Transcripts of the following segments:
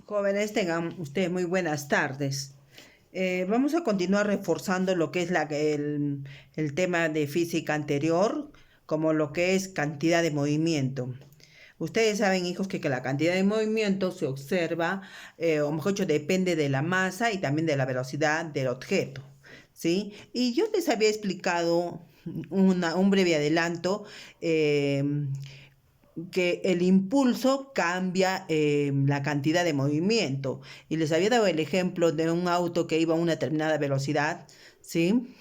Jóvenes, tengan ustedes muy buenas tardes. Vamos a continuar reforzando lo que es el tema de física anterior, como lo que es cantidad de movimiento. Ustedes saben, hijos, que la cantidad de movimiento se observa, o mejor dicho, depende de la masa y también de la velocidad del objeto, ¿sí? Y yo les había explicado un breve adelanto, que el impulso cambia la cantidad de movimiento. Y les había dado el ejemplo de un auto que iba a una determinada velocidad, ¿sí?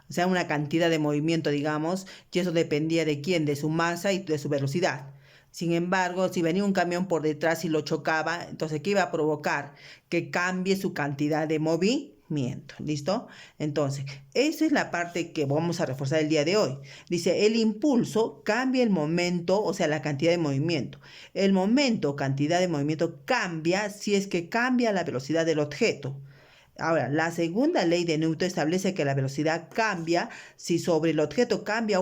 O sea, una cantidad de movimiento, digamos, y eso dependía de quién, de su masa y de su velocidad. Sin embargo, si venía un camión por detrás y lo chocaba, entonces, ¿qué iba a provocar? Que cambie su cantidad de movimiento. ¿Listo? Entonces, esa es la parte que vamos a reforzar el día de hoy. Dice, el impulso cambia el momento, o sea, la cantidad de movimiento. El momento, cantidad de movimiento, cambia si es que cambia la velocidad del objeto. Ahora, la segunda ley de Newton establece que la velocidad cambia si sobre el objeto cambia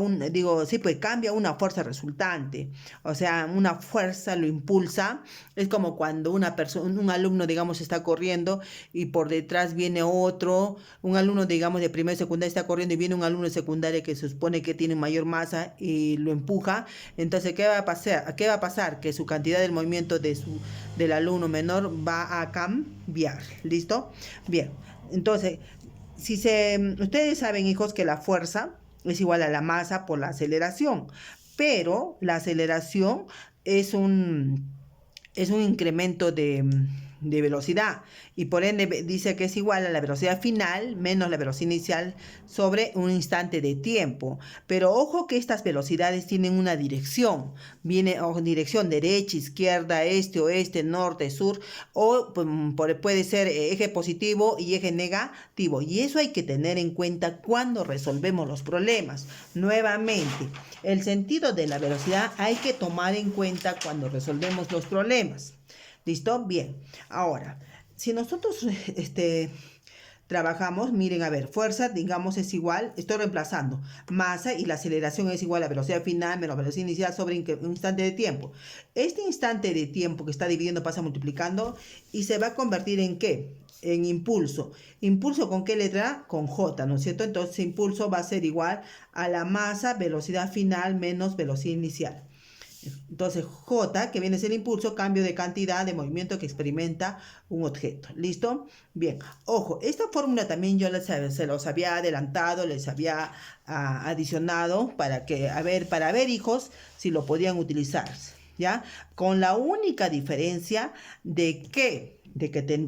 cambia una fuerza resultante. O sea, una fuerza lo impulsa. Es como cuando un alumno, digamos, está corriendo y por detrás viene otro, un alumno, digamos, de primera y secundaria está corriendo y viene un alumno de secundaria que se supone que tiene mayor masa y lo empuja. Entonces, ¿qué va a pasar? ¿Qué va a pasar? Que su cantidad del movimiento del alumno menor va a cambiar. ¿Listo? Bien. Entonces, ustedes saben, hijos, que la fuerza es igual a la masa por la aceleración, pero la aceleración es un incremento de velocidad y por ende dice que es igual a la velocidad final menos la velocidad inicial sobre un instante de tiempo. Pero ojo que estas velocidades tienen una dirección, dirección derecha, izquierda, este, oeste, norte, sur, o puede ser eje positivo y eje negativo, y eso hay que tener en cuenta cuando resolvemos los problemas. Nuevamente, el sentido de la velocidad hay que tomar en cuenta cuando resolvemos los problemas. ¿Listo? Bien. Ahora, si nosotros trabajamos, miren, a ver, fuerza, digamos, es igual, estoy reemplazando, masa y la aceleración es igual a velocidad final menos velocidad inicial sobre un instante de tiempo. Este instante de tiempo que está dividiendo pasa multiplicando y se va a convertir ¿en qué? En impulso. ¿Impulso con qué letra? Con J, ¿no es cierto? Entonces, impulso va a ser igual a la masa, velocidad final menos velocidad inicial. Entonces, J, que viene a ser el impulso, cambio de cantidad de movimiento que experimenta un objeto. ¿Listo? Bien. Ojo, esta fórmula también yo se los había adelantado, les había adicionado para ver, hijos, si lo podían utilizar. ¿Ya? Con la única diferencia de que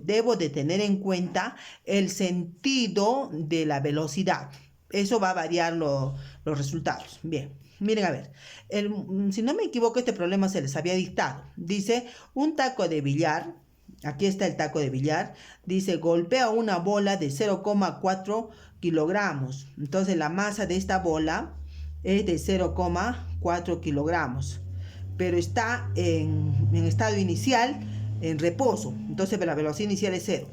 debo de tener en cuenta el sentido de la velocidad. Eso va a variar los resultados. Bien. Miren, a ver, si no me equivoco, este problema se les había dictado. Dice, un taco de billar, aquí está el taco de billar, dice, golpea una bola de 0,4 kilogramos. Entonces, la masa de esta bola es de 0,4 kilogramos, pero está en estado inicial, en reposo. Entonces, la velocidad inicial es 0.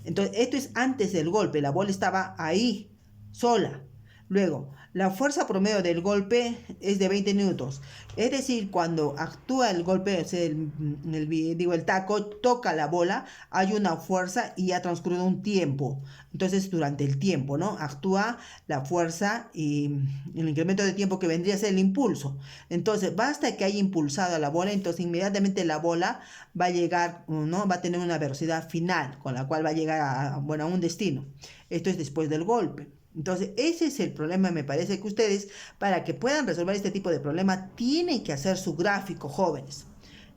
Entonces, esto es antes del golpe, la bola estaba ahí, sola. Luego, la fuerza promedio del golpe es de 20 newtons. Es decir, cuando actúa el golpe, o sea, el taco toca la bola, hay una fuerza y ha transcurrido un tiempo. Entonces, durante el tiempo, ¿no? Actúa la fuerza y el incremento de tiempo que vendría a ser el impulso. Entonces, basta que haya impulsado a la bola, entonces inmediatamente la bola va a llegar, ¿no? Va a tener una velocidad final, con la cual va a llegar a un destino. Esto es después del golpe. Entonces, ese es el problema. Me parece que ustedes, para que puedan resolver este tipo de problema, tienen que hacer su gráfico, jóvenes.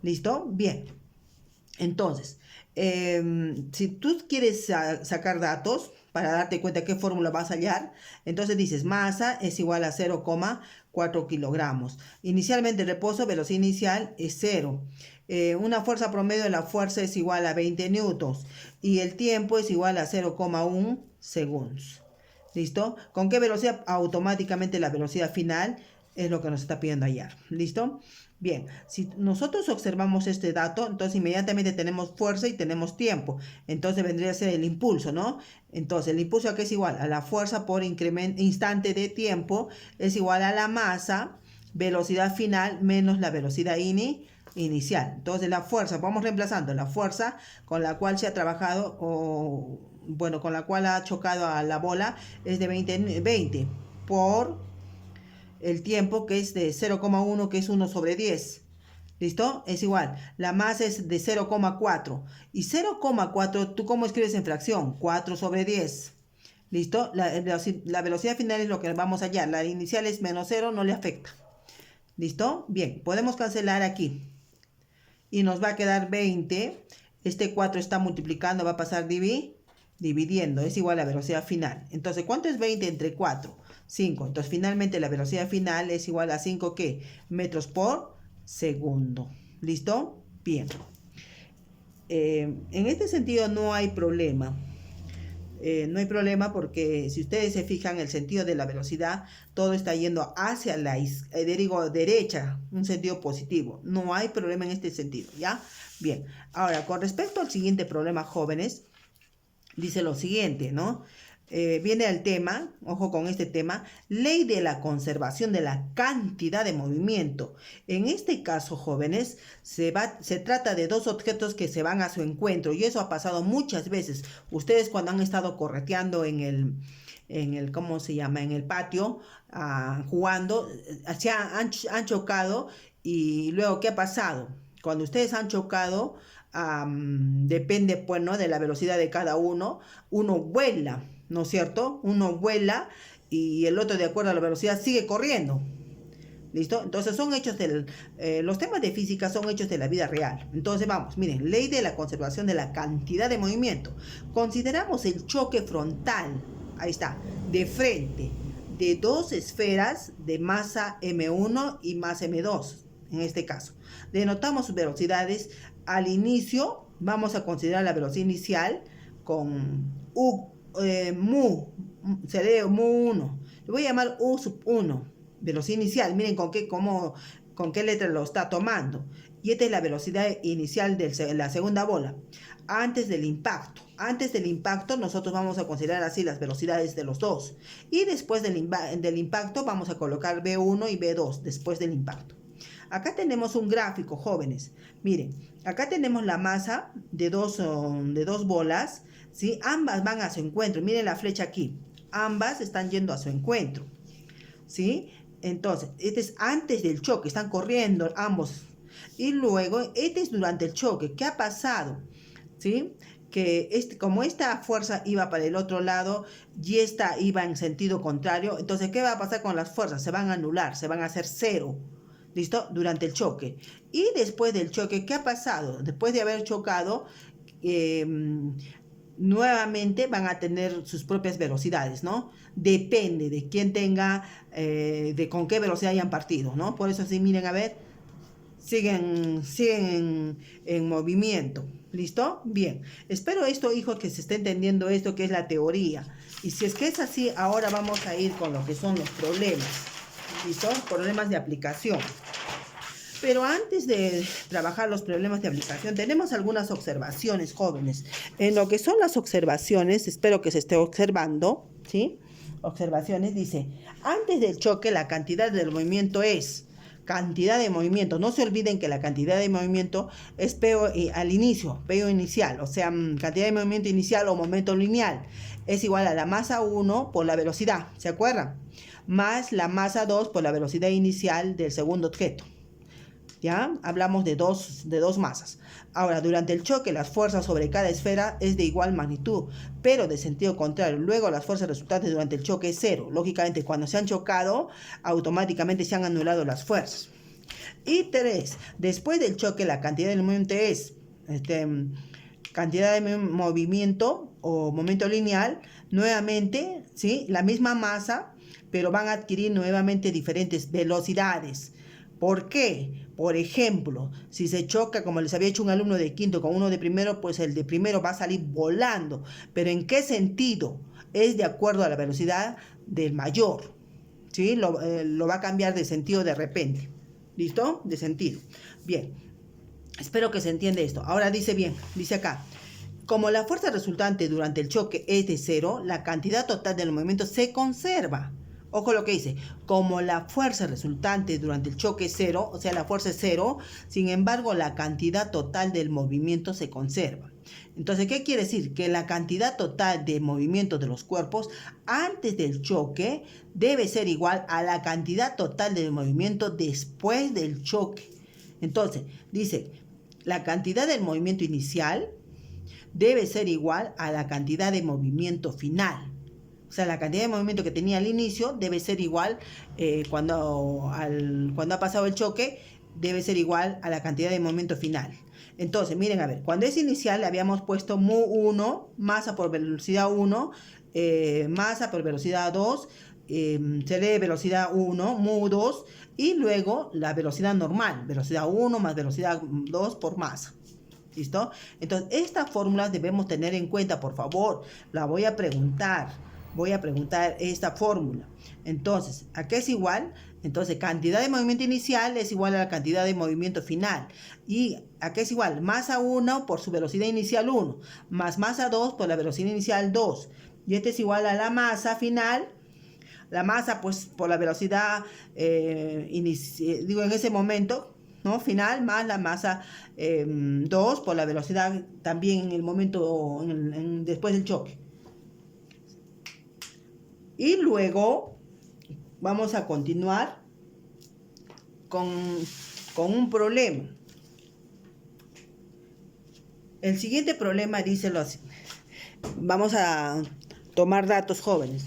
¿Listo? Bien. Entonces, si tú quieres sacar datos para darte cuenta qué fórmula vas a hallar, entonces dices, masa es igual a 0,4 kilogramos. Inicialmente, reposo, velocidad inicial es 0. Una fuerza promedio de la fuerza es igual a 20 newtons. Y el tiempo es igual a 0,1 segundos. ¿Listo? ¿Con qué velocidad? Automáticamente la velocidad final es lo que nos está pidiendo hallar. ¿Listo? Bien, si nosotros observamos este dato, entonces inmediatamente tenemos fuerza y tenemos tiempo. Entonces vendría a ser el impulso, ¿no? Entonces el impulso aquí es igual a la fuerza por instante de tiempo, es igual a la masa, velocidad final menos la velocidad inicial. inicial. Entonces la fuerza, vamos reemplazando la fuerza con la cual se ha trabajado o bueno, con la cual ha chocado a la bola es de 20 por el tiempo que es de 0,1 que es 1/10. ¿Listo? Es igual. La masa es de 0,4. Y 0,4, ¿tú cómo escribes en fracción? 4/10. ¿Listo? La velocidad final es lo que vamos a hallar. La inicial es -0, no le afecta. ¿Listo? Bien, podemos cancelar aquí. Y nos va a quedar 20. Este 4 está multiplicando, va a pasar dividiendo. Es igual a la velocidad final. Entonces, ¿cuánto es 20 entre 4? 5. Entonces, finalmente la velocidad final es igual a 5, ¿qué? Metros por segundo. ¿Listo? Bien. En este sentido no hay problema. No hay problema porque si ustedes se fijan el sentido de la velocidad, todo está yendo hacia la derecha, un sentido positivo. No hay problema en este sentido, ¿ya? Bien, ahora con respecto al siguiente problema, jóvenes, dice lo siguiente, ¿no? Viene el tema, ojo con este tema, ley de la conservación de la cantidad de movimiento. En este caso, jóvenes, se trata de dos objetos que se van a su encuentro y eso ha pasado muchas veces. Ustedes cuando han estado correteando en el ¿cómo se llama? En el patio, jugando, han chocado y luego, ¿qué ha pasado? Cuando ustedes han chocado, depende, pues, ¿no?, de la velocidad de cada uno, uno vuela, ¿no es cierto? Uno vuela y el otro, de acuerdo a la velocidad, sigue corriendo. ¿Listo? Entonces son hechos los temas de física son hechos de la vida real. Entonces vamos, miren, ley de la conservación de la cantidad de movimiento. Consideramos el choque frontal, ahí está, de frente, de dos esferas de masa m1 y masa m2, en este caso. Denotamos sus velocidades. Al inicio vamos a considerar la velocidad inicial con sería mu1. Le voy a llamar u1, velocidad inicial. Miren con qué letra lo está tomando. Y esta es la velocidad inicial de la segunda bola. Antes del impacto. Antes del impacto nosotros vamos a considerar así las velocidades de los dos. Y después del impacto vamos a colocar B1 y B2 después del impacto. Acá tenemos un gráfico, jóvenes. Miren, acá tenemos la masa de dos bolas, ¿sí? Ambas van a su encuentro. Miren la flecha aquí. Ambas están yendo a su encuentro, ¿sí? Entonces, este es antes del choque. Están corriendo ambos. Y luego, este es durante el choque. ¿Qué ha pasado? ¿Sí? Que como esta fuerza iba para el otro lado y esta iba en sentido contrario, entonces, ¿qué va a pasar con las fuerzas? Se van a anular, se van a hacer cero. ¿Listo? Durante el choque. Y después del choque, ¿qué ha pasado? Después de haber chocado, nuevamente van a tener sus propias velocidades, ¿no? Depende de quién tenga, de con qué velocidad hayan partido, ¿no? Por eso, si miren, a ver, siguen en movimiento. ¿Listo? Bien. Espero esto, hijos, que se esté entendiendo esto que es la teoría. Y si es que es así, ahora vamos a ir con lo que son los problemas. ¿Listo? Problemas de aplicación. Pero antes de trabajar los problemas de aplicación, tenemos algunas observaciones, jóvenes. En lo que son las observaciones, espero que se esté observando, ¿sí? Observaciones, dice, antes del choque la cantidad del movimiento es cantidad de movimiento. No se olviden que la cantidad de movimiento es al inicio, PO inicial, o sea, cantidad de movimiento inicial o momento lineal es igual a la masa 1 por la velocidad, ¿se acuerdan? Más la masa 2 por la velocidad inicial del segundo objeto. ¿Ya? Hablamos de dos masas. Ahora, durante el choque, las fuerzas sobre cada esfera es de igual magnitud, pero de sentido contrario. Luego, las fuerzas resultantes durante el choque es cero. Lógicamente, cuando se han chocado, automáticamente se han anulado las fuerzas. Y 3. Después del choque, la cantidad del movimiento es cantidad de movimiento o momento lineal. Nuevamente, ¿sí? La misma masa, pero van a adquirir nuevamente diferentes velocidades. ¿Por qué? Por ejemplo, si se choca, como les había hecho un alumno de quinto con uno de primero, pues el de primero va a salir volando. ¿Pero en qué sentido? Es de acuerdo a la velocidad del mayor. ¿Sí? Lo va a cambiar de sentido de repente. ¿Listo? De sentido. Bien. Espero que se entienda esto. Ahora dice bien, dice acá. Como la fuerza resultante durante el choque es de cero, la cantidad total del movimiento se conserva. Ojo lo que dice, como la fuerza resultante durante el choque es cero, o sea, la fuerza es cero, sin embargo, la cantidad total del movimiento se conserva. Entonces, ¿qué quiere decir? Que la cantidad total de movimiento de los cuerpos antes del choque debe ser igual a la cantidad total de movimiento después del choque. Entonces, dice, la cantidad del movimiento inicial debe ser igual a la cantidad de movimiento final. O sea, la cantidad de movimiento que tenía al inicio debe ser igual cuando ha pasado el choque, debe ser igual a la cantidad de movimiento final. Entonces, miren, a ver, cuando es inicial le habíamos puesto mu1, masa por velocidad 1, masa por velocidad 2, se lee velocidad 1, mu2, y luego la velocidad normal, velocidad 1 más velocidad 2 por masa. ¿Listo? Entonces, estas fórmulas debemos tener en cuenta, por favor. La voy a preguntar esta fórmula. Entonces, ¿a qué es igual? Entonces, cantidad de movimiento inicial es igual a la cantidad de movimiento final. ¿Y a qué es igual? Masa 1 por su velocidad inicial 1, más masa 2 por la velocidad inicial 2. Y este es igual a la masa final. La masa, pues, por la velocidad, en ese momento, ¿no? Final, más la masa 2 por la velocidad también en el momento, después del choque. Y luego vamos a continuar con un problema. El siguiente problema dice lo así. Vamos a tomar datos jóvenes.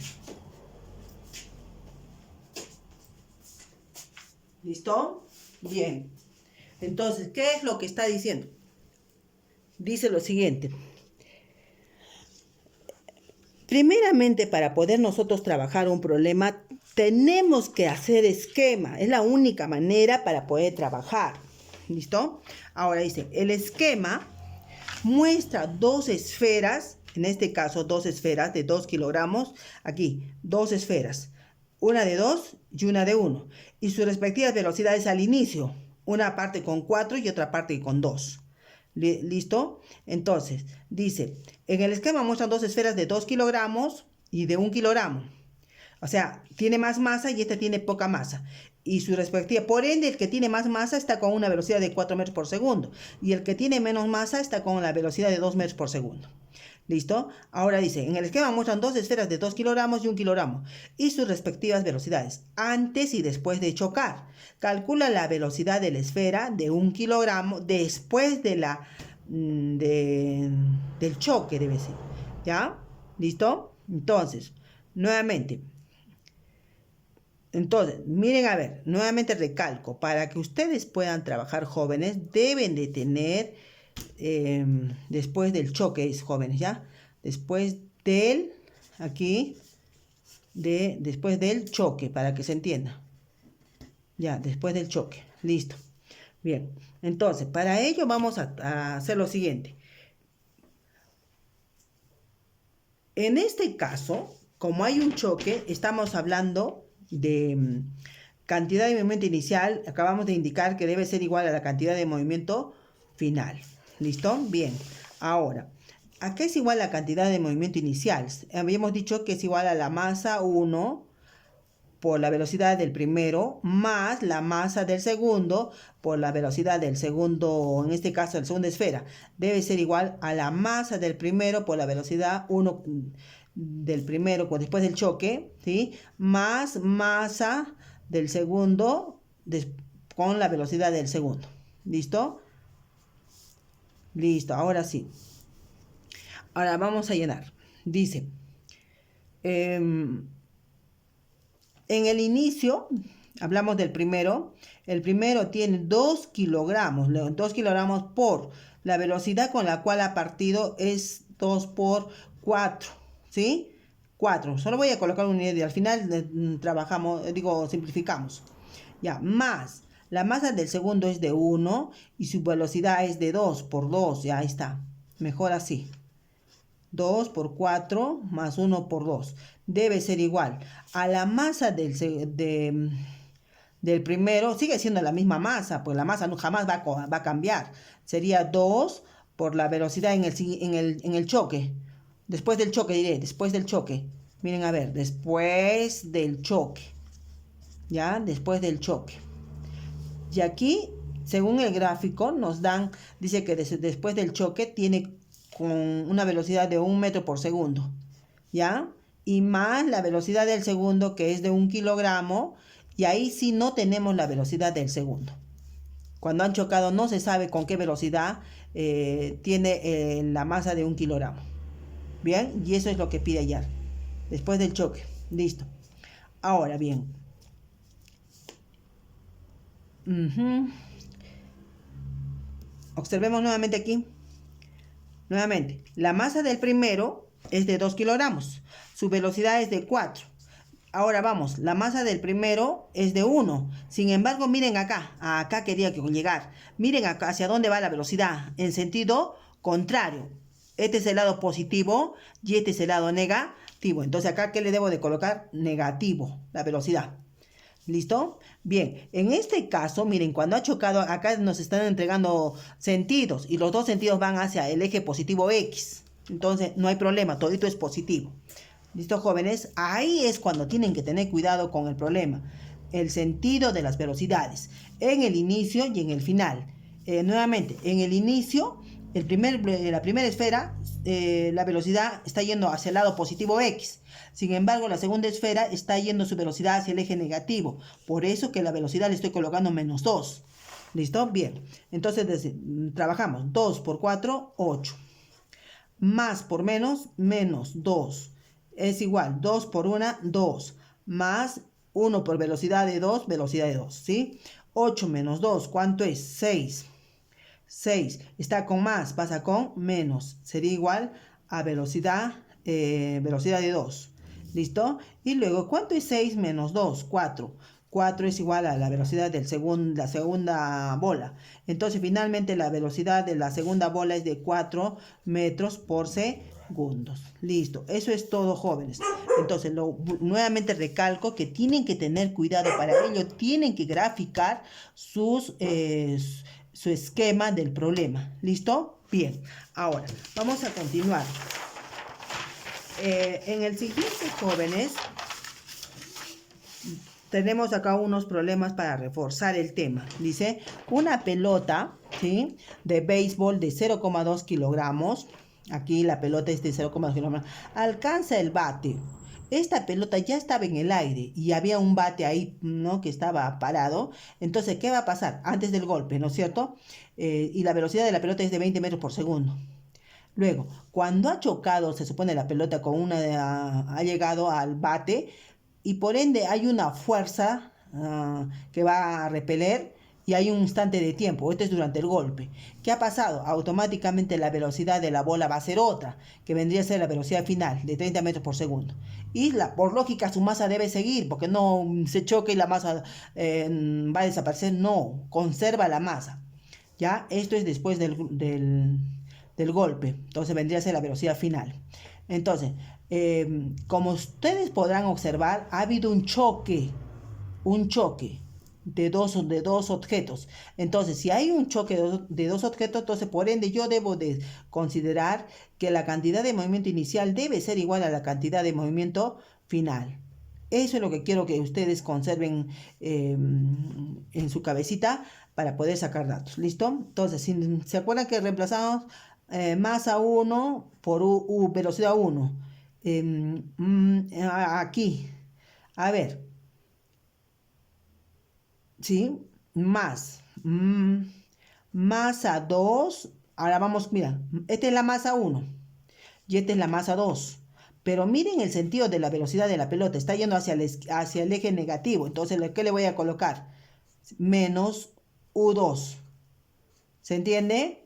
¿Listo? Bien. Entonces, ¿qué es lo que está diciendo? Dice lo siguiente. Primeramente, para poder nosotros trabajar un problema, tenemos que hacer esquema. Es la única manera para poder trabajar. ¿Listo? Ahora dice, el esquema muestra dos esferas, en este caso dos esferas de 2 kilogramos. Aquí, dos esferas. Una de 2 y una de 1. Y sus respectivas velocidades al inicio. Una parte con 4 y otra parte con 2. ¿Listo? Entonces, dice, en el esquema muestran dos esferas de 2 kilogramos y de 1 kilogramo. O sea, tiene más masa y esta tiene poca masa. Y su respectiva, por ende, el que tiene más masa está con una velocidad de 4 metros por segundo. Y el que tiene menos masa está con la velocidad de 2 metros por segundo. ¿Listo? Ahora dice, en el esquema muestran dos esferas de 2 kilogramos y 1 kilogramo y sus respectivas velocidades, antes y después de chocar. Calcula la velocidad de la esfera de 1 kilogramo después de del choque, debe ser. ¿Ya? ¿Listo? Entonces, nuevamente. Miren, a ver, nuevamente recalco, para que ustedes puedan trabajar jóvenes, deben de tener... después del choque, es jóvenes, ¿ya? Después del, después del choque, para que se entienda. Ya, después del choque, listo. Bien, entonces, para ello vamos a hacer lo siguiente. En este caso, como hay un choque, estamos hablando de cantidad de movimiento inicial, acabamos de indicar que debe ser igual a la cantidad de movimiento final. ¿Listo? Bien. Ahora, ¿a qué es igual la cantidad de movimiento inicial? Habíamos dicho que es igual a la masa 1 por la velocidad del primero, más la masa del segundo por la velocidad del segundo, en este caso, la segunda esfera. Debe ser igual a la masa del primero por la velocidad 1 del primero, después del choque, ¿sí? Más masa del segundo con la velocidad del segundo. ¿Listo? Listo, ahora sí. Ahora vamos a llenar. Dice, en el inicio, hablamos del primero. El primero tiene 2 kilogramos. 2 kilogramos por la velocidad con la cual ha partido es 2 por 4. ¿Sí? 4. Solo voy a colocar una unidad y al final simplificamos. Ya, más. La masa del segundo es de 1 y su velocidad es de 2 por 2. Ya, ahí está. Mejor así. 2 por 4 más 1 por 2. Debe ser igual a la masa del primero. Sigue siendo la misma masa, pues la masa no, jamás va a cambiar. Sería 2 por la velocidad en el choque. Después del choque, después del choque. Miren, a ver, después del choque. ¿Ya? Después del choque. Y aquí, según el gráfico, nos dan, dice que después del choque tiene con una velocidad de 1 metro por segundo. ¿Ya? Y más la velocidad del segundo, que es de 1 kilogramo. Y ahí sí no tenemos la velocidad del segundo. Cuando han chocado no se sabe con qué velocidad tiene la masa de 1 kilogramo. Bien, y eso es lo que pide hallar. Después del choque. Listo. Ahora bien. Observemos nuevamente aquí. Nuevamente, la masa del primero es de 2 kilogramos. Su velocidad es de 4. Ahora vamos, la masa del primero es de 1. Sin embargo, miren acá. Acá quería llegar. Miren acá hacia dónde va la velocidad. En sentido contrario. Este es el lado positivo y este es el lado negativo. Entonces acá, ¿qué le debo de colocar? Negativo, la velocidad. ¿Listo? Bien, en este caso, miren, cuando ha chocado, acá nos están entregando sentidos y los dos sentidos van hacia el eje positivo X. Entonces, no hay problema, todito es positivo. ¿Listo, jóvenes? Ahí es cuando tienen que tener cuidado con el problema. El sentido de las velocidades, en el inicio y en el final. Nuevamente, en el inicio, la primera esfera, la velocidad está yendo hacia el lado positivo X. Sin embargo, la segunda esfera está yendo su velocidad hacia el eje negativo. Por eso que la velocidad le estoy colocando -2. ¿Listo? Bien. Entonces, trabajamos. 2 por 4, 8. Más por menos, -2. Es igual. 2 por 1, 2. Más 1 por velocidad de 2, velocidad de 2. ¿Sí? 8 menos 2, ¿cuánto es? 6. 6 está con más, pasa con menos. Sería igual a velocidad de 2. ¿Listo? Y luego, ¿cuánto es 6 menos 2? 4. 4 es igual a la velocidad de la segunda bola. Entonces, finalmente, la velocidad de la segunda bola es de 4 metros por segundo. Listo. Eso es todo, jóvenes. Entonces, nuevamente recalco que tienen que tener cuidado. Para ello, tienen que graficar su esquema del problema. ¿Listo? Bien. Ahora, vamos a continuar. En el siguiente, jóvenes, tenemos acá unos problemas para reforzar el tema. Dice, una pelota, ¿sí?, de béisbol de 0,2 kilogramos. Aquí la pelota es de 0,2 kilogramos. Alcanza el bate. Esta pelota ya estaba en el aire y había un bate ahí, ¿no?, que estaba parado. Entonces, ¿qué va a pasar antes del golpe, no es cierto? Y la velocidad de la pelota es de 20 metros por segundo. Luego, cuando ha chocado, se supone la pelota ha llegado al bate y por ende hay una fuerza que va a repeler y hay un instante de tiempo. Esto es durante el golpe. ¿Qué ha pasado? Automáticamente la velocidad de la bola va a ser otra, que vendría a ser la velocidad final de 30 metros por segundo. Y por lógica su masa debe seguir, porque no se choque y la masa va a desaparecer. No, conserva la masa. ¿Ya? Esto es después del golpe. Entonces vendría a ser la velocidad final. Entonces, como ustedes podrán observar, ha habido un choque de dos objetos. Entonces, si hay un choque de dos objetos, entonces por ende yo debo de considerar que la cantidad de movimiento inicial debe ser igual a la cantidad de movimiento final. Eso es lo que quiero que ustedes conserven en su cabecita para poder sacar datos. ¿Listo? Entonces, si se acuerdan que reemplazamos masa 1 por velocidad 1. Aquí, a ver, ¿sí? Más. Masa 2. Ahora vamos, mira, esta es la masa 1 y esta es la masa 2. Pero miren el sentido de la velocidad de la pelota. Está yendo hacia el eje negativo. Entonces, ¿qué le voy a colocar? Menos U2. ¿Se entiende?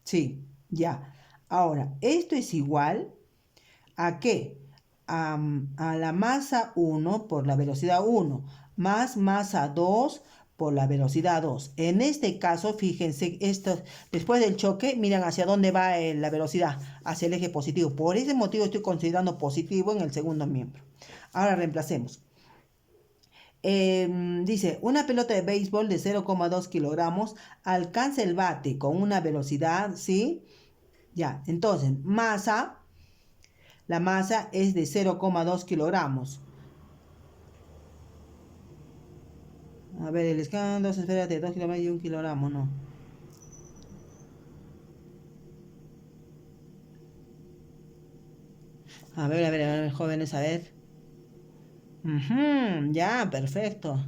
Sí, ya. Ahora, esto es igual ¿a qué? A la masa 1 por la velocidad 1 más masa 2 por la velocidad 2. En este caso, fíjense, después del choque, miren hacia dónde va la velocidad, hacia el eje positivo. Por ese motivo estoy considerando positivo en el segundo miembro. Ahora reemplacemos. Dice, una pelota de béisbol de 0,2 kilogramos alcanza el bate con una velocidad, ¿sí? Ya, entonces, masa la masa es de 0,2 kilogramos. A ver, el escándalo, espérate, 2 kilogramos y 1 kilogramo, no. A ver, jóvenes, a ver. Ya, perfecto.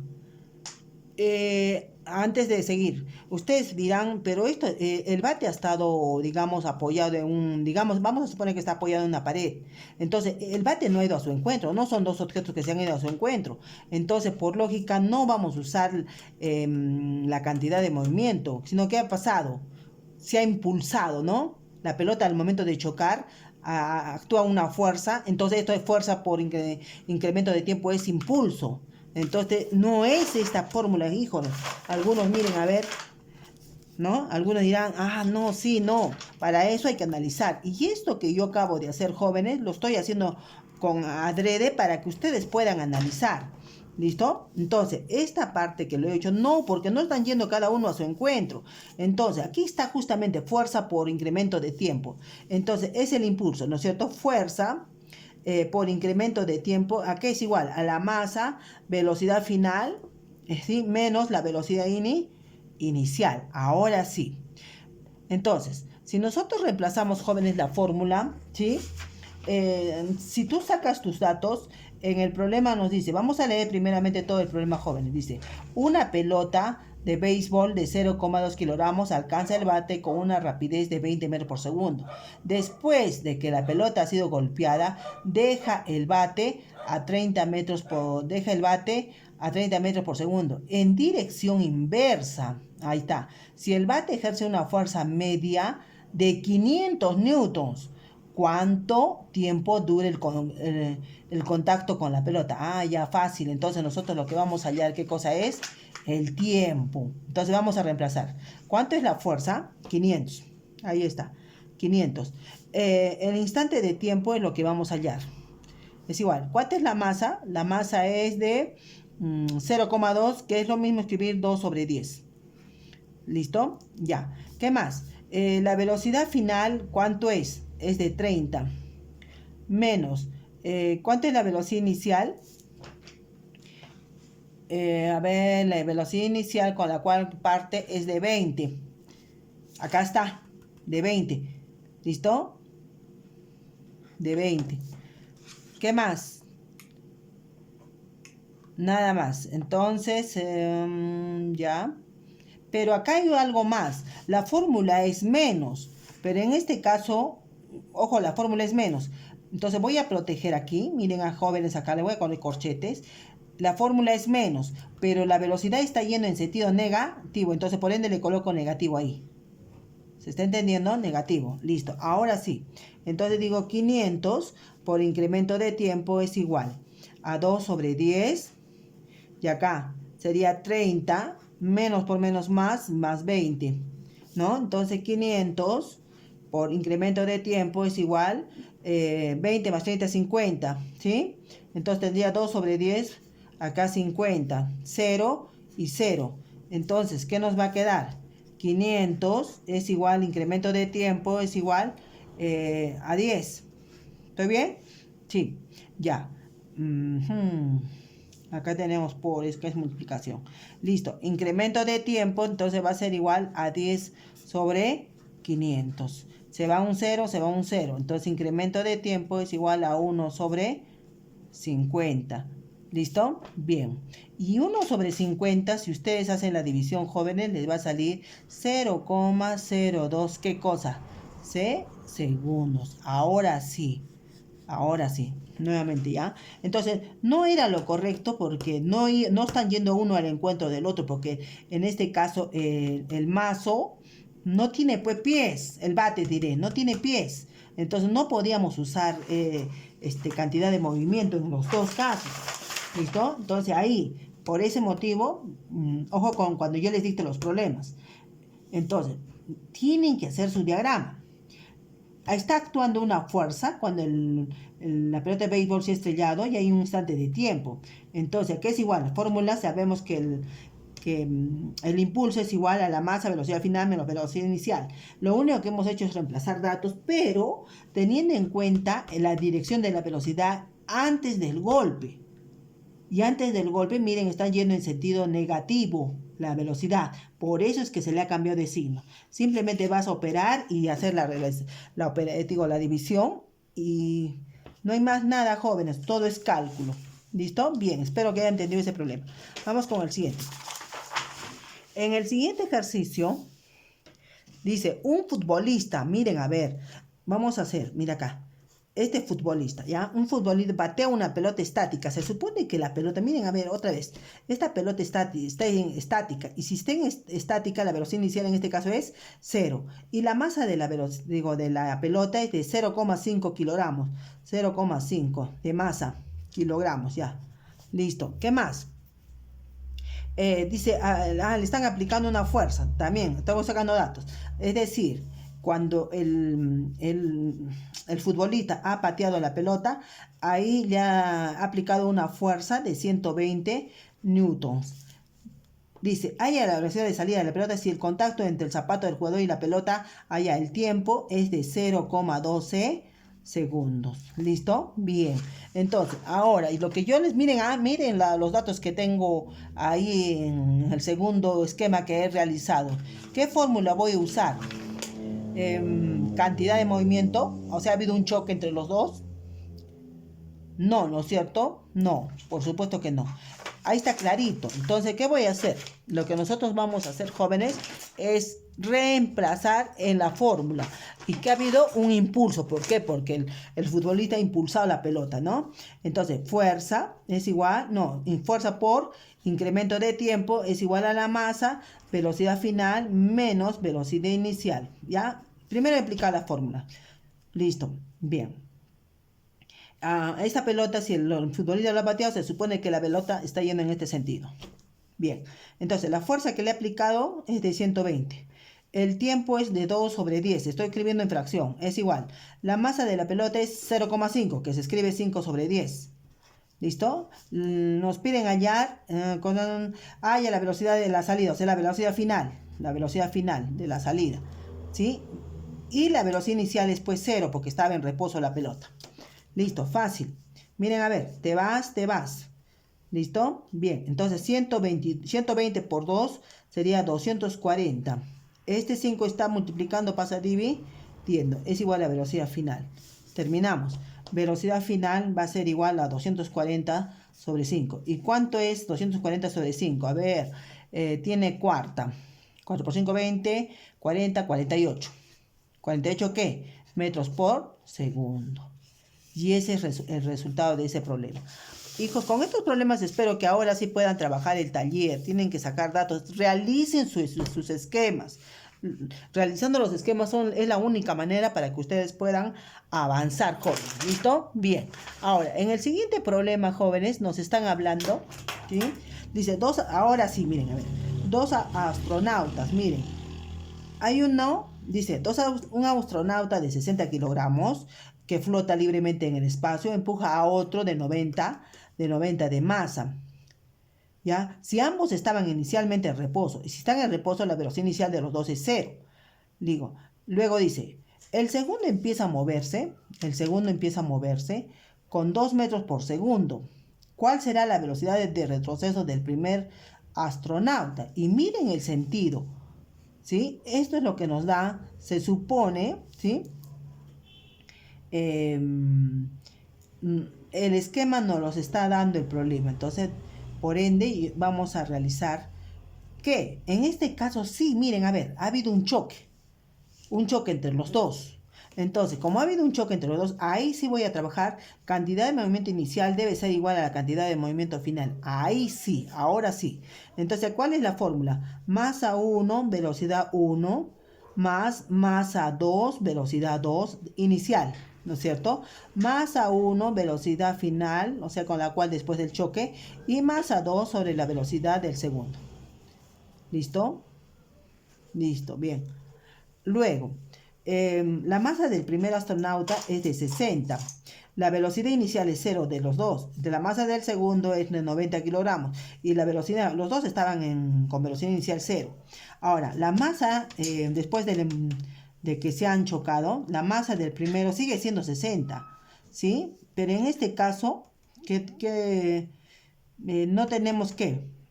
Antes de seguir, ustedes dirán, pero esto, el bate ha estado, digamos, apoyado en digamos, vamos a suponer que está apoyado en una pared. Entonces, el bate no ha ido a su encuentro, no son dos objetos que se han ido a su encuentro. Entonces, por lógica, no vamos a usar la cantidad de movimiento, sino que ha pasado, se ha impulsado, ¿no? La pelota al momento de chocar actúa una fuerza, entonces esto es fuerza por incremento de tiempo, es impulso. Entonces, no es esta fórmula, híjole. Algunos miren, a ver, ¿no? Algunos dirán, no, sí, no. Para eso hay que analizar. Y esto que yo acabo de hacer, jóvenes, lo estoy haciendo con adrede para que ustedes puedan analizar. ¿Listo? Entonces, esta parte que lo he hecho, no, porque no están yendo cada uno a su encuentro. Entonces, aquí está justamente fuerza por incremento de tiempo. Entonces, es el impulso, ¿no es cierto? Fuerza por incremento de tiempo, ¿a qué es igual? A la masa, velocidad final, ¿sí? Menos la velocidad inicial. Ahora sí. Entonces, si nosotros reemplazamos, jóvenes, la fórmula, ¿sí? Si tú sacas tus datos, en el problema nos dice, vamos a leer primeramente todo el problema, jóvenes. Dice, una pelota de béisbol de 0,2 kilogramos alcanza el bate con una rapidez de 20 metros por segundo. Después de que la pelota ha sido golpeada, deja el bate a 30 metros por segundo en dirección inversa. Ahí está. Si el bate ejerce una fuerza media de 500 newtons, ¿cuánto tiempo dura el contacto con la pelota? Ya fácil. Entonces nosotros lo que vamos a hallar, ¿qué cosa es? El tiempo. Entonces vamos a reemplazar. ¿Cuánto es la fuerza? 500. Ahí está. 500. El instante de tiempo es lo que vamos a hallar. Es igual. ¿Cuánto es la masa? La masa es de 0,2, que es lo mismo escribir 2 sobre 10. ¿Listo? Ya. ¿Qué más? La velocidad final, ¿cuánto es? Es de 30. Menos. ¿Cuánto es la velocidad inicial? A ver, la velocidad inicial con la cual parte es de 20. Acá está, de 20. ¿Listo? De 20. ¿Qué más? Nada más. Entonces, ya. Pero acá hay algo más. La fórmula es menos. Pero en este caso, ojo, la fórmula es menos. Entonces voy a proteger aquí. Miren a jóvenes acá, le voy a poner corchetes. La fórmula es menos, pero la velocidad está yendo en sentido negativo. Entonces por ende le coloco negativo ahí. ¿Se está entendiendo? Negativo. Listo. Ahora sí. Entonces digo 500 por incremento de tiempo es igual a 2 sobre 10. Y acá sería 30. Menos por menos más 20. ¿No? Entonces 500 por incremento de tiempo es igual 20 más 30, 50. ¿Sí? Entonces tendría 2 sobre 10. Acá 50. 0 y 0. Entonces, ¿qué nos va a quedar? 500 es igual, incremento de tiempo es igual a 10. ¿Estoy bien? Sí. Ya. Acá tenemos por, es que es multiplicación. Listo. Incremento de tiempo, entonces va a ser igual a 10 sobre 500. Se va un 0, se va un 0. Entonces, incremento de tiempo es igual a 1 sobre 50. ¿Listo? Bien. Y 1 sobre 50, si ustedes hacen la división, jóvenes, les va a salir 0,02. ¿Qué cosa? Segundos. Ahora sí. Ahora sí. Nuevamente, ¿ya? Entonces, no era lo correcto porque no están yendo uno al encuentro del otro, porque en este caso el mazo no tiene pues pies, el bate diré, no tiene pies. Entonces no podíamos usar cantidad de movimiento en los dos casos. ¿Listo? Entonces ahí, por ese motivo, ojo con cuando yo les dicte los problemas. Entonces, tienen que hacer su diagrama. Está actuando una fuerza cuando la pelota de béisbol se ha estrellado y hay un instante de tiempo. Entonces, ¿qué es igual? La fórmula, sabemos que el impulso es igual a la masa, velocidad final menos velocidad inicial. Lo único que hemos hecho es reemplazar datos, pero teniendo en cuenta la dirección de la velocidad antes del golpe. Y antes del golpe, miren, está yendo en sentido negativo la velocidad. Por eso es que se le ha cambiado de signo. Simplemente vas a operar y hacer la división. Y no hay más nada, jóvenes. Todo es cálculo. ¿Listo? Bien, espero que hayan entendido ese problema. Vamos con el siguiente. En el siguiente ejercicio, dice, un futbolista, miren, a ver, vamos a hacer, mira acá. Este futbolista, ¿ya? Un futbolista batea una pelota estática. Se supone que la pelota, miren, a ver, otra vez. Esta pelota está estática. Y si está en estática, la velocidad inicial en este caso es 0. Y la masa de la pelota es de 0,5 kilogramos. 0,5 de masa, kilogramos, ya. Listo. ¿Qué más? Dice, le están aplicando una fuerza. También, estamos sacando datos. Es decir, cuando el futbolista ha pateado la pelota, ahí le ha aplicado una fuerza de 120 newtons. Dice, haya la velocidad de salida de la pelota si el contacto entre el zapato del jugador y la pelota, haya el tiempo, es de 0,12 segundos. ¿Listo? Bien. Entonces, ahora, y lo que yo les... Miren, los datos que tengo ahí en el segundo esquema que he realizado. ¿Qué fórmula voy a usar? Cantidad de movimiento, o sea, ¿ha habido un choque entre los dos? No, ¿no es cierto? No, por supuesto que no. Ahí está clarito. Entonces, ¿qué voy a hacer? Lo que nosotros vamos a hacer, jóvenes, es reemplazar en la fórmula. Y que ha habido un impulso. ¿Por qué? Porque el futbolista ha impulsado la pelota, ¿no? Entonces, fuerza es igual, fuerza por incremento de tiempo es igual a la masa, velocidad final menos velocidad inicial, ¿ya? Primero aplicar la fórmula. Listo, bien. Esta pelota, si el futbolista lo ha pateado, se supone que la pelota está yendo en este sentido. Bien, entonces la fuerza que le he aplicado es de 120. El tiempo es de 2 sobre 10. Estoy escribiendo en fracción. Es igual. La masa de la pelota es 0,5, que se escribe 5 sobre 10. ¿Listo? Nos piden hallar la velocidad de la salida, o sea, la velocidad final. La velocidad final de la salida. ¿Sí? Y la velocidad inicial es pues 0, porque estaba en reposo la pelota. Listo, fácil. Miren, a ver, te vas. ¿Listo? Bien, entonces 120 por 2 sería 240. Este 5 está multiplicando, pasa dividiendo. Es igual a velocidad final. Terminamos. Velocidad final va a ser igual a 240 sobre 5. ¿Y cuánto es 240 sobre 5? A ver, tiene cuarta. 4 por 5, 20. 40, 48. ¿48 qué? Metros por segundo. Y ese es el resultado de ese problema. Hijos, con estos problemas espero que ahora sí puedan trabajar el taller. Tienen que sacar datos. Realicen sus esquemas. Realizando los esquemas es la única manera para que ustedes puedan avanzar, jóvenes. ¿Listo? Bien. Ahora, en el siguiente problema, jóvenes, nos están hablando, ¿sí? Dice, ahora sí, miren, a ver. Dos astronautas, miren. Hay dice, un astronauta de 60 kilogramos que flota libremente en el espacio, empuja a otro de 90 de masa. ¿Ya? Si ambos estaban inicialmente en reposo, y si están en reposo, la velocidad inicial de los dos es 0. Luego dice, el segundo empieza a moverse con 2 metros por segundo. ¿Cuál será la velocidad de retroceso del primer astronauta? Y miren el sentido, ¿sí? Esto es lo que nos da, se supone, ¿sí? El esquema nos los está dando el problema. Entonces, por ende, vamos a realizar que en este caso sí, miren, a ver, ha habido un choque entre los dos. Entonces, como ha habido un choque entre los dos, ahí sí voy a trabajar. Cantidad de movimiento inicial debe ser igual a la cantidad de movimiento final. Ahí sí, ahora sí. Entonces, ¿cuál es la fórmula? Masa 1, velocidad 1, más masa 2, velocidad 2, inicial, ¿no es cierto? Masa 1, velocidad final, o sea, con la cual después del choque, y masa 2 sobre la velocidad del segundo. ¿Listo? Listo, bien. Luego, la masa del primer astronauta es de 60. La velocidad inicial es 0 de los dos. De la masa del segundo es de 90 kilogramos. Y la velocidad, los dos estaban con velocidad inicial 0. Ahora, la masa, después de que se han chocado, la masa del primero sigue siendo 60. ¿Sí? Pero en este caso, no tenemos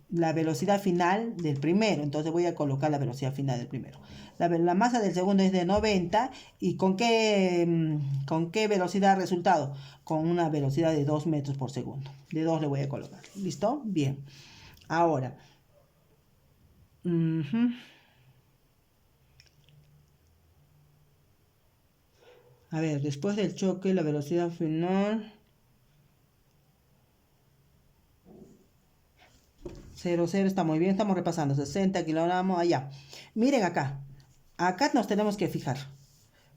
la velocidad final del primero. Entonces voy a colocar la velocidad final del primero. La masa del segundo es de 90. ¿Y con qué velocidad ha resultado? Con una velocidad de 2 metros por segundo. De 2 le voy a colocar. ¿Listo? Bien. Ahora. A ver, después del choque, la velocidad final... 0, 0, está muy bien, estamos repasando, 60 kilogramos, allá. Miren acá, acá nos tenemos que fijar.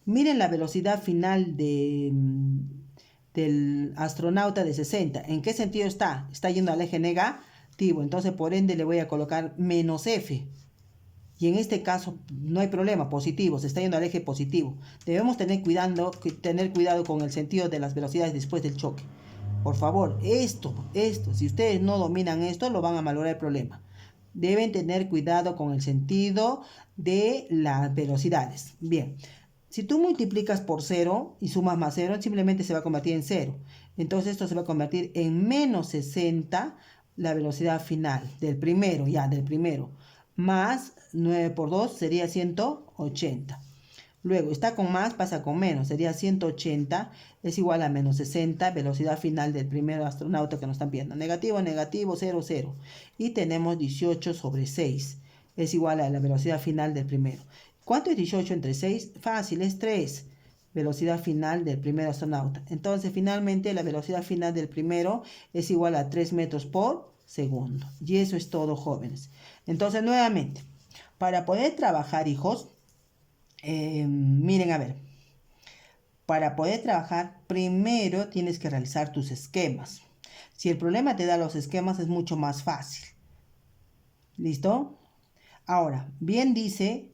Miren la velocidad final del astronauta de 60. ¿En qué sentido está? Está yendo al eje negativo, entonces por ende le voy a colocar menos F. Y en este caso no hay problema, positivo, se está yendo al eje positivo. Debemos tener cuidado con el sentido de las velocidades después del choque. Por favor, esto, si ustedes no dominan esto, lo van a malograr el problema. Deben tener cuidado con el sentido de las velocidades. Bien, si tú multiplicas por 0 y sumas más 0, simplemente se va a convertir en 0. Entonces esto se va a convertir en menos 60, la velocidad final del primero, más 9 por 2 sería 180. Luego, está con más, pasa con menos, sería 180, es igual a menos 60, velocidad final del primer astronauta que nos están viendo. Negativo, negativo, 0, 0. Y tenemos 18 sobre 6, es igual a la velocidad final del primero. ¿Cuánto es 18 entre 6? Fácil, es 3, velocidad final del primer astronauta. Entonces, finalmente, la velocidad final del primero es igual a 3 metros por segundo. Y eso es todo, jóvenes. Entonces, nuevamente, para poder trabajar, hijos, miren, a ver, para poder trabajar, primero tienes que realizar tus esquemas. Si el problema te da los esquemas, es mucho más fácil. ¿Listo? Ahora, bien dice,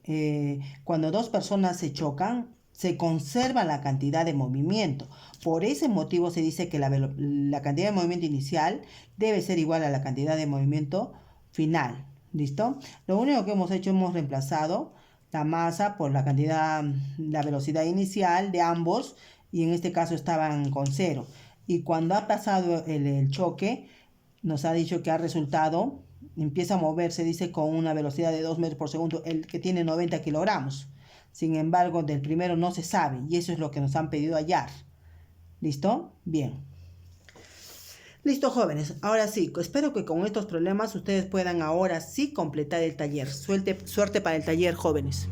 cuando dos personas se chocan, se conserva la cantidad de movimiento. Por ese motivo se dice que la cantidad de movimiento inicial debe ser igual a la cantidad de movimiento final. ¿Listo? Lo único que hemos hecho, hemos reemplazado la masa por la velocidad inicial de ambos, y en este caso estaban con 0. Y cuando ha pasado el choque, nos ha dicho que ha resultado, empieza a moverse, dice, con una velocidad de 2 metros por segundo, el que tiene 90 kilogramos. Sin embargo, del primero no se sabe, y eso es lo que nos han pedido hallar. ¿Listo? Bien. Listo, jóvenes. Ahora sí, espero que con estos problemas ustedes puedan ahora sí completar el taller. Suerte para el taller, jóvenes.